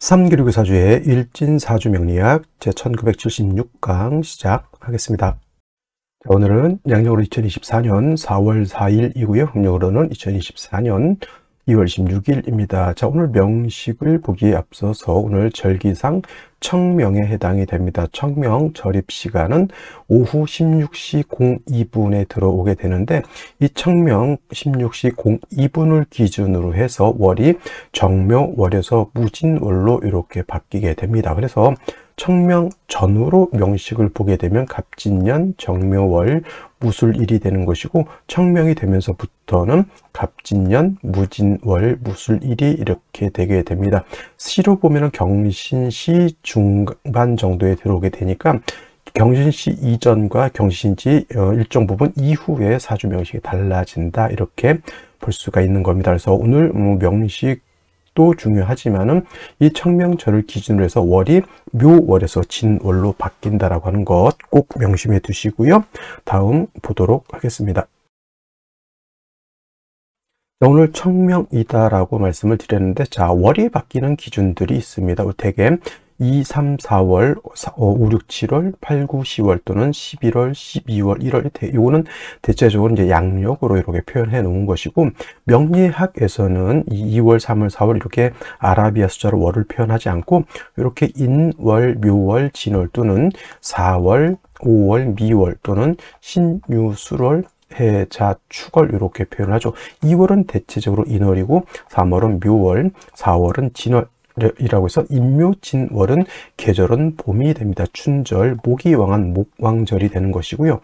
삼기류교사주의 일진사주명리학 제1976강 시작하겠습니다. 오늘은 양력으로 2024년 4월 4일이고요. 음력으로는 2024년 2월 16일입니다. 자, 오늘 명식을 보기에 앞서서 오늘 절기상 청명에 해당이 됩니다. 청명 절입 시간은 오후 16시 02분에 들어오게 되는데, 이 청명 16시 02분을 기준으로 해서 월이 정묘월에서 무진월로 이렇게 바뀌게 됩니다. 그래서 청명 전후로 명식을 보게 되면 갑진년, 정묘월, 무술일이 되는 것이고, 청명이 되면서부터는 갑진년, 무진월, 무술일이 이렇게 되게 됩니다. 시로 보면은 경신시 중반 정도에 들어오게 되니까 경신시 이전과 경신시 일정 부분 이후에 사주 명식이 달라진다, 이렇게 볼 수가 있는 겁니다. 그래서 오늘 명식 도 중요하지만은 이 청명절을 기준으로 해서 월이 묘월에서 진월로 바뀐다라고 하는 것 꼭 명심해 두시고요. 다음 보도록 하겠습니다. 오늘 청명이다라고 말씀을 드렸는데, 자, 월이 바뀌는 기준들이 있습니다. 대개 2, 3, 4월, 5, 6, 7월, 8, 9, 10월 또는 11월, 12월, 1월, 요거는 대체적으로 이제 양력으로 이렇게 표현해 놓은 것이고, 명리학에서는 2월, 3월, 4월 이렇게 아라비아 숫자로 월을 표현하지 않고, 이렇게 인월, 묘월, 진월 또는 4월, 5월, 미월 또는 신유술월, 해자, 축월 이렇게 표현하죠. 2월은 대체적으로 인월이고, 3월은 묘월, 4월은 진월 이라고 해서 인묘진월은 계절은 봄이 됩니다. 춘절, 목이 왕한 목왕절이 되는 것이고요.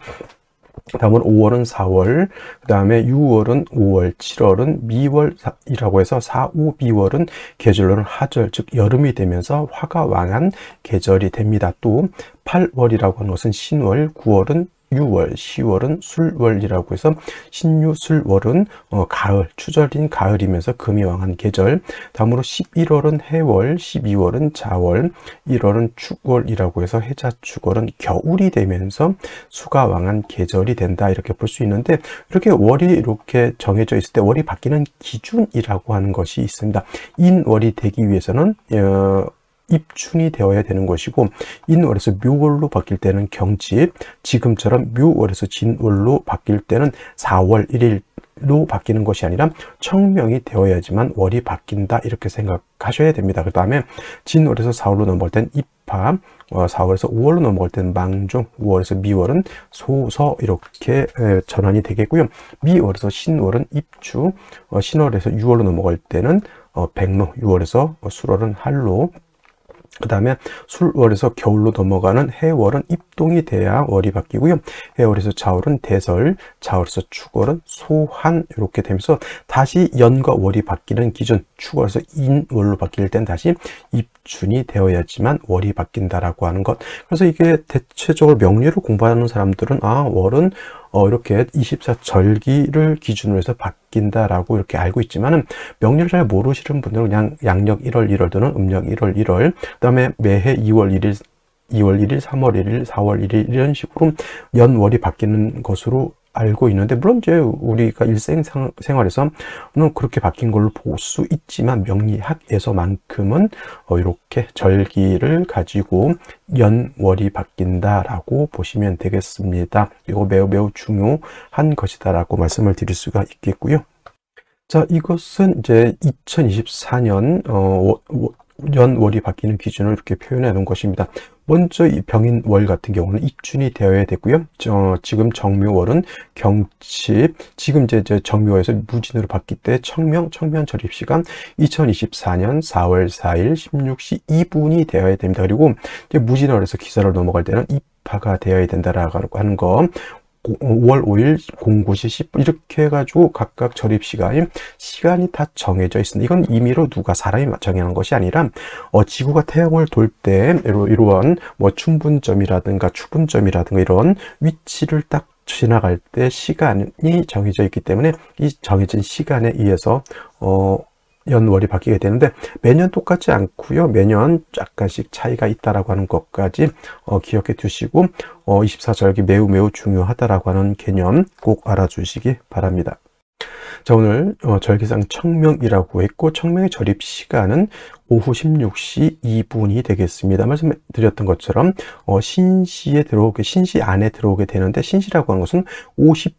다음은 5월은 4월, 그 다음에 6월은 5월, 7월은 미월이라고 해서 4, 5, 미월은 계절로는 하절, 즉 여름이 되면서 화가 왕한 계절이 됩니다. 또 8월이라고 하는 것은 신월, 9월은 6월, 10월은 술월이라고 해서 신유술월은 가을, 추절인 가을이면서 금이 왕한 계절. 다음으로 11월은 해월, 12월은 자월, 1월은 축월이라고 해서 해자 축월은 겨울이 되면서 수가 왕한 계절이 된다, 이렇게 볼 수 있는데, 이렇게 월이 이렇게 정해져 있을 때 월이 바뀌는 기준이라고 하는 것이 있습니다. 인월이 되기 위해서는 입춘이 되어야 되는 것이고, 인월에서 묘월로 바뀔 때는 경칩, 지금처럼 묘월에서 진월로 바뀔 때는 4월 1일로 바뀌는 것이 아니라 청명이 되어야지만 월이 바뀐다, 이렇게 생각하셔야 됩니다. 그 다음에 진월에서 4월로 넘어갈 때는 입하, 4월에서 5월로 넘어갈 때는 망종, 5월에서 미월은 소서, 이렇게 전환이 되겠고요. 미월에서 신월은 입추, 신월에서 6월로 넘어갈 때는 백로, 6월에서 술월은 할로, 그 다음에 술월에서 겨울로 넘어가는 해월은 입동이 돼야 월이 바뀌고요. 해월에서 자월은 대설, 자월에서 축월은 소한, 이렇게 되면서 다시 연과 월이 바뀌는 기준, 축월에서 인월로 바뀔 땐 다시 입춘이 되어야지만 월이 바뀐다라고 하는 것. 그래서 이게 대체적으로 명리를 공부하는 사람들은 월은 이렇게 24절기를 기준으로 해서 바뀐다라고 이렇게 알고 있지만은, 명리를 잘 모르시는 분들은 그냥 양력 1월 1월 또는 음력 1월 1월, 그 다음에 매해 2월 1일, 2월 1일, 3월 1일, 4월 1일 이런 식으로 연월이 바뀌는 것으로 알고 있는데, 물론 이제 우리가 일생생활에서는 그렇게 바뀐 걸로 볼 수 있지만, 명리학에서만큼은 이렇게 절기를 가지고 연월이 바뀐다라고 보시면 되겠습니다. 이거 매우 중요한 것이다라고 말씀을 드릴 수가 있겠고요. 자, 이것은 이제 2024년 연월이 바뀌는 기준을 이렇게 표현해 놓은 것입니다. 먼저 이 병인월 같은 경우는 입춘이 되어야 되고요. 지금 정묘월은 경칩, 지금 이제 정묘월에서 무진으로 바뀔 때 청명 절입시간 2024년 4월 4일 16시 2분이 되어야 됩니다. 그리고 이제 무진월에서 기사를 넘어갈 때는 입하가 되어야 된다라고 하는 거. 5월 5일 09시 10분 이렇게 해가지고 각각 절입시간이 다 정해져 있습니다. 이건 임의로 누가 사람이 정하는 것이 아니라 지구가 태양을 돌 때 이러한 뭐 춘분점이라든가 추분점이라든가 이런 위치를 딱 지나갈 때 시간이 정해져 있기 때문에 이 정해진 시간에 의해서 연월이 바뀌게 되는데, 매년 똑같지 않고요. 매년 약간씩 차이가 있다라고 하는 것까지 기억해 두시고, 24절기 매우 중요하다라고 하는 개념 꼭 알아주시기 바랍니다. 자, 오늘 절기상 청명이라고 했고 청명의 절입 시간은 오후 16시 2분이 되겠습니다. 말씀드렸던 것처럼 신시 안에 들어오게 되는데, 신시라고 하는 것은 15시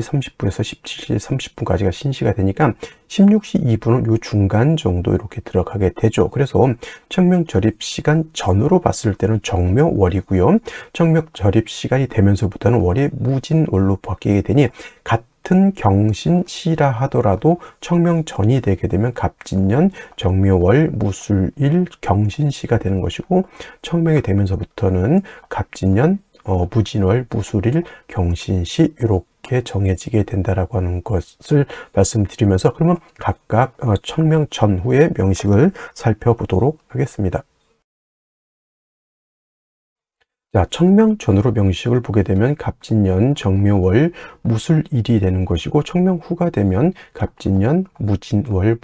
30분에서 17시 30분까지가 신시가 되니까 16시 2분은 요 중간 정도 이렇게 들어가게 되죠. 그래서 청명 절입 시간 전으로 봤을 때는 정묘월이고요. 청명 절입 시간이 되면서부터는 월이 무진월로 바뀌게 되니, 같은 경신시라 하더라도 청명 전이 되게 되면 갑진년, 정묘월, 무술일, 경신시가 되는 것이고, 청명이 되면서부터는 갑진년, 무진월, 무술일, 경신시 이렇게 정해지게 된다라고 하는 것을 말씀드리면서, 그러면 각각 청명 전후의 명식을 살펴보도록 하겠습니다. 자, 청명 전후로 명식을 보게 되면 갑진년, 정묘월, 무술일이 되는 것이고, 청명 후가 되면 갑진년, 무진월,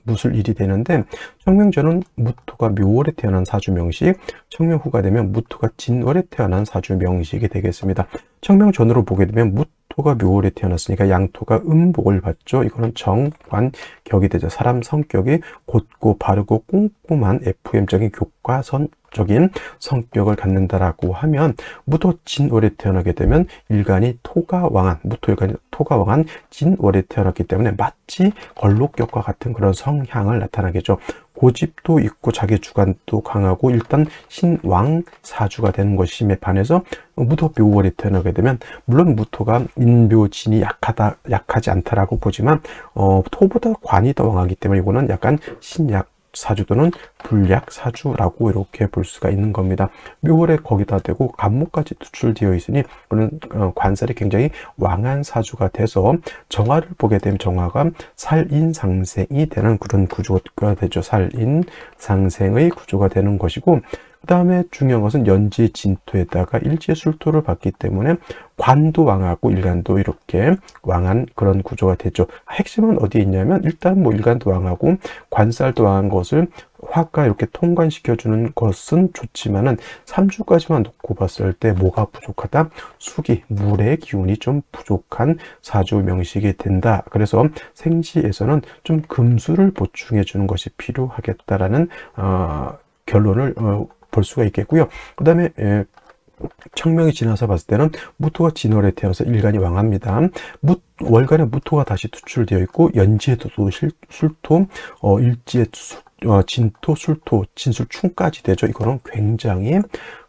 무술일이 되는데, 청명 전은 무토가 묘월에 태어난 사주 명식, 청명 후가 되면 무토가 진월에 태어난 사주 명식이 되겠습니다. 청명 전으로 보게 되면 무토가 묘월에 태어났으니까 양토가 음복을 받죠. 이거는 정관격이 되죠. 사람 성격이 곧고 바르고 꼼꼼한 FM적인 교과서적인 성격을 갖는다라고 하면, 무토 진월에 태어나게 되면 일간이 토가 왕한 진월에 태어났기 때문에 마치 걸록격과 같은 그런 성향을 나타나겠죠. 고집도 있고 자기 주관도 강하고 일단 신왕 사주가 되는 것임에 반해서 무토 묘월에 태어나게 되면, 물론 무토가 인묘진이 약하지 않다라고 보지만 토보다 관이 더 왕하기 때문에 이거는 약간 신약 사주 또는 불약 사주라고 이렇게 볼 수가 있는 겁니다. 묘월에 거기다 대고 간목까지 투출되어 있으니 그는 관살이 굉장히 왕한 사주가 돼서 정화를 보게 되면 정화가 살인상생이 되는 그런 구조가 되죠. 살인상생의 구조가 되는 것이고, 그 다음에 중요한 것은 연지의 진토에다가 일지의 술토를 받기 때문에 관도 왕하고 일간도 이렇게 왕한 그런 구조가 되죠. 핵심은 어디에 있냐면, 일단 일간도 왕하고 관살도 왕한 것을 화가 이렇게 통관시켜주는 것은 좋지만은 3주까지만 놓고 봤을 때 뭐가 부족하다? 수기, 물의 기운이 좀 부족한 사주 명식이 된다. 그래서 생시에서는 좀 금수를 보충해 주는 것이 필요하겠다라는 결론을 볼 수가 있겠고요. 그 다음에 청명이 지나서 봤을 때는 무토가 진월에 태어나서 일간이 왕합니다. 월간에 무토가 다시 투출되어 있고, 연지에도 술토, 일지에 진토, 술토, 진술충까지 되죠. 이거는 굉장히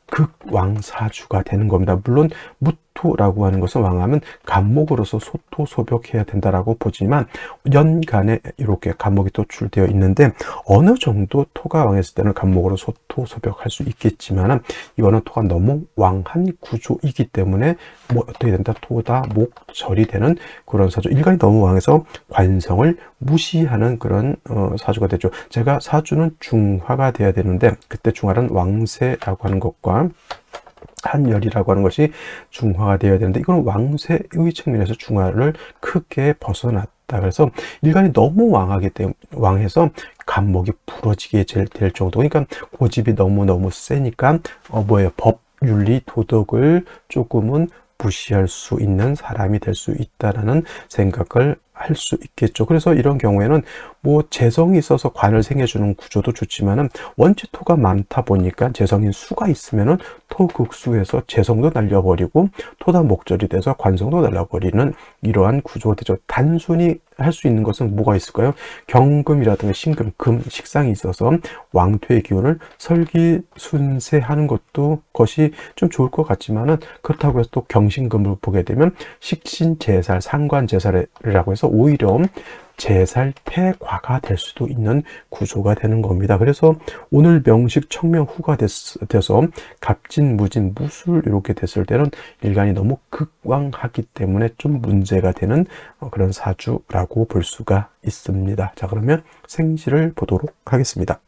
극왕사주가 되는 겁니다. 물론 무토라고 하는 것은 왕하면 간목으로서 소토소벽해야 된다라고 보지만, 연간에 이렇게 간목이 도출되어 있는데 어느 정도 토가 왕했을 때는 간목으로 소토소벽할 수 있겠지만, 이거는 토가 너무 왕한 구조이기 때문에 어떻게 된다? 토다 목절이 되는 그런 사주, 일간이 너무 왕해서 관성을 무시하는 그런 사주가 되죠. 제가 사주는 중화가 돼야 되는데, 그때 중화는 왕세라고 하는 것과 한열이라고 하는 것이 중화가 되어야 되는데, 이거는 왕세의 측면에서 중화를 크게 벗어났다. 그래서 일간이 너무 왕해서 간목이 부러지게 될 정도. 그러니까 고집이 너무너무 세니까 법, 윤리, 도덕을 조금은 무시할 수 있는 사람이 될 수 있다라는 생각을 할 수 있겠죠. 그래서 이런 경우에는 재성이 있어서 관을 생겨주는 구조도 좋지만은, 원체 토가 많다 보니까 재성인 수가 있으면은 토극수에서 재성도 날려버리고 토다 목절이 돼서 관성도 날려버리는 이러한 구조가 되죠. 단순히 할 수 있는 것은 뭐가 있을까요? 경금이라든가 신금, 금, 식상이 있어서 왕토의 기운을 설기순세하는 것이 좀 좋을 것 같지만은, 그렇다고 해서 또 경신금을 보게 되면 식신제살, 상관제살이라고 해서 오히려 제살패과가 될 수도 있는 구조가 되는 겁니다. 그래서 오늘 명식 청명 후가 돼서 갑진, 무진, 무술 이렇게 됐을 때는 일간이 너무 극왕하기 때문에 좀 문제가 되는 그런 사주라고 볼 수가 있습니다. 자, 그러면 생시를 보도록 하겠습니다.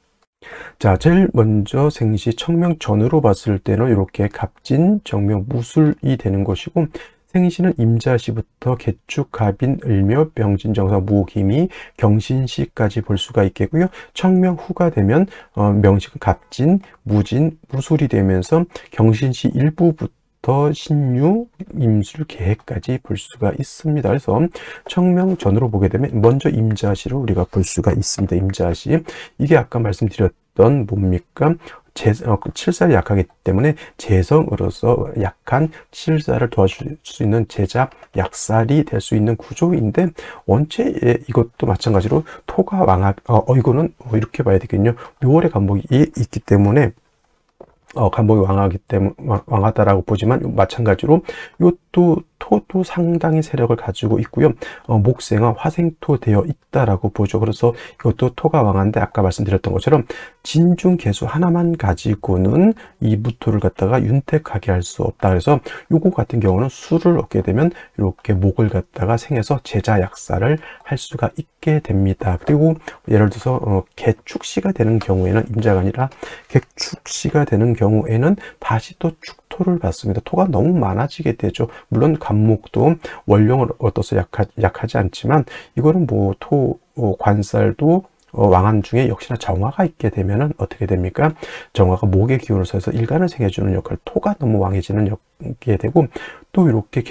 자, 제일 먼저 생시 청명 전으로 봤을 때는 이렇게 갑진, 정명, 무술이 되는 것이고, 생시는 임자시부터 개축, 갑인, 을묘, 병진, 정사, 무기미, 경신시까지 볼 수가 있겠고요. 청명 후가 되면 명식은 갑진, 무진, 무술이 되면서 경신시 일부부터 부터 신유, 임술, 계까지 볼 수가 있습니다. 그래서 청명전으로 보게 되면 먼저 임자시를 우리가 볼 수가 있습니다. 임자시, 이게 아까 말씀드렸던 뭡니까? 칠살이 약하기 때문에 재성으로서 약한 칠살을 도와줄 수 있는 제자 약살이 될 수 있는 구조인데, 원체 이것도 마찬가지로 토가 왕하, 이거는 이렇게 봐야 되겠군요. 묘월의 간목이 있기 때문에 간목이 왕하다라고 보지만, 마찬가지로 이것도 토도 상당히 세력을 가지고 있고요. 목생화 화생토 되어 있다라고 보죠. 그래서 이것도 토가 왕한데, 아까 말씀드렸던 것처럼 진중 개수 하나만 가지고는 이 무토를 갖다가 윤택하게 할 수 없다. 그래서 요거 같은 경우는 수를 얻게 되면 이렇게 목을 갖다가 생해서 제자 약사를 할 수가 있게 됩니다. 그리고 예를 들어서 개축시가 되는 경우에는, 임자가 아니라 개축시가 되는 경우에는 다시 또 축토를 받습니다. 토가 너무 많아지게 되죠. 물론 간목도 원령을 얻어서 약하지 않지만, 이거는 뭐 토 관살도 왕한 중에 역시나 정화가 있게 되면은 어떻게 됩니까? 정화가 목의 기운을 써서 일간을 생해주는 역할, 토가 너무 왕해지는 게 되고, 또 이렇게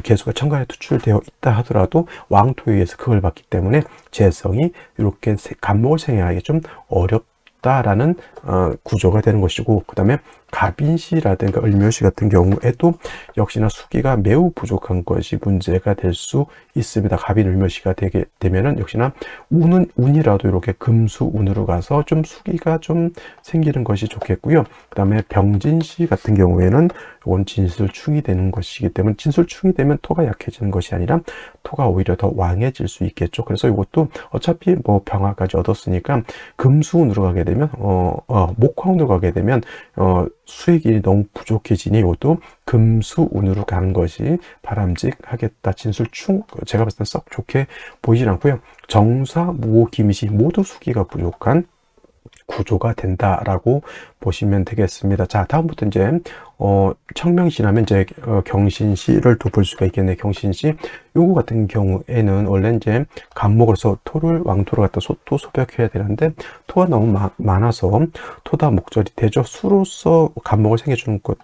개수가 천간에 투출되어 있다 하더라도 왕토에 의해서 그걸 받기 때문에 재성이 이렇게 간목을 생해하기 좀 어렵다라는 구조가 되는 것이고, 그 다음에 갑인시라든가 을묘시 같은 경우에도 역시나 수기가 매우 부족한 것이 문제가 될 수 있습니다. 갑인 을묘시가 되게 되면은 역시나 운이라도 이렇게 금수운으로 가서 좀 수기가 좀 생기는 것이 좋겠고요. 그 다음에 병진시 같은 경우에는 이건 진술충이 되는 것이기 때문에, 진술충이 되면 토가 약해지는 것이 아니라 토가 오히려 더 왕해질 수 있겠죠. 그래서 이것도 어차피 뭐 병화까지 얻었으니까 금수운으로 가게 되면 목화운으로 가게 되면 수익이 너무 부족해지니, 이것도 금수운으로 가는 것이 바람직하겠다. 진술충 제가 봤을 때 썩 좋게 보이진 않고요. 정사, 무호, 기미시 모두 수기가 부족한 구조가 된다라고 보시면 되겠습니다. 자, 다음부터 이제 청명시라면 이제 경신시를 또 볼 수가 있겠네요. 경신시, 요거 같은 경우에는 원래 이제 간목으로서 토를 왕토를 갖다 소벽해야 되는데, 토가 너무 많아서 토다 목절이 되죠. 수로서 간목을 생겨주는 것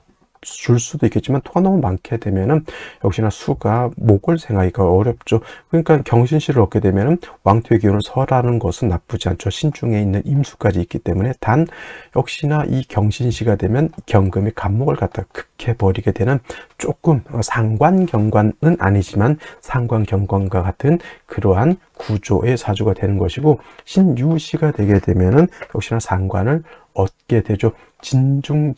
줄 수도 있겠지만, 토가 너무 많게 되면은 역시나 수가 목을 생하기가 어렵죠. 그러니까 경신시를 얻게 되면은 왕토의 기운을 설하는 것은 나쁘지 않죠. 신중에 있는 임수까지 있기 때문에. 단 역시나 이 경신시가 되면 경금이 간목을 갖다 극해 버리게 되는, 조금 상관경관은 아니지만 상관경관과 같은 그러한 구조의 사주가 되는 것이고, 신유시가 되게 되면은 역시나 상관을 얻게 되죠. 진중,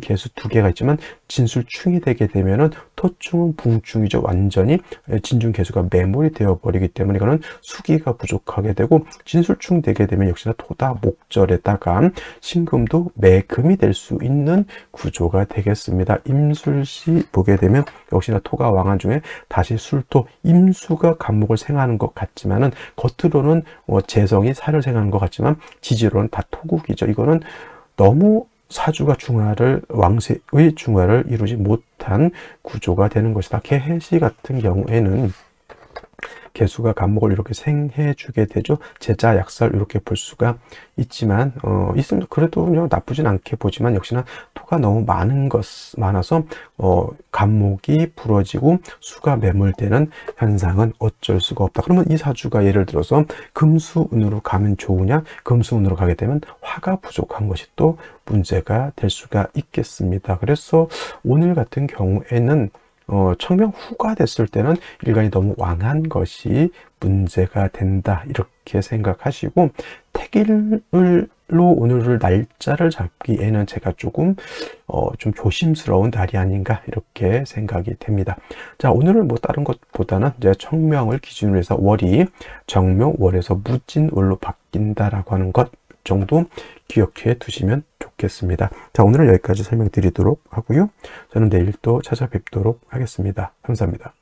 개수 두 개가 있지만, 진술충이 되게 되면은 토충은 붕충이죠. 완전히 진중 개수가 매몰이 되어 버리기 때문에 이거는 수기가 부족하게 되고, 진술충 되게 되면 역시나 토다 목절에다가 신금도 매금이 될 수 있는 구조가 되겠습니다. 임술시 보게 되면 역시나 토가 왕한 중에 다시 술토, 임수가 간목을 생하는 것 같지만은, 겉으로는 재성이 살을 생하는 것 같지만 지지로는 다 토국이죠. 이거는 너무 사주가 왕세의 중화를 이루지 못한 구조가 되는 것이다. 개해시 같은 경우에는 개수가 간목을 이렇게 생해주게 되죠. 제자 약살 이렇게 볼 수가 있지만, 있으면 그래도 나쁘진 않게 보지만, 역시나 토가 너무 많아서 간목이 부러지고 수가 매몰되는 현상은 어쩔 수가 없다. 그러면 이 사주가 예를 들어서 금수운으로 가면 좋으냐? 금수운으로 가게 되면 화가 부족한 것이 또 문제가 될 수가 있겠습니다. 그래서 오늘 같은 경우에는 청명 후가 됐을 때는 일간이 너무 왕한 것이 문제가 된다, 이렇게 생각하시고, 택일로 오늘을 날짜를 잡기에는 제가 조금 좀 조심스러운 날이 아닌가, 이렇게 생각이 됩니다. 자, 오늘은 뭐 다른 것보다는 이제 청명을 기준으로 해서 월이 정묘월에서 무진월로 바뀐다라고 하는 것 정도 기억해 두시면 좋겠습니다. 자, 오늘은 여기까지 설명드리도록 하고요. 저는 내일 또 찾아뵙도록 하겠습니다. 감사합니다.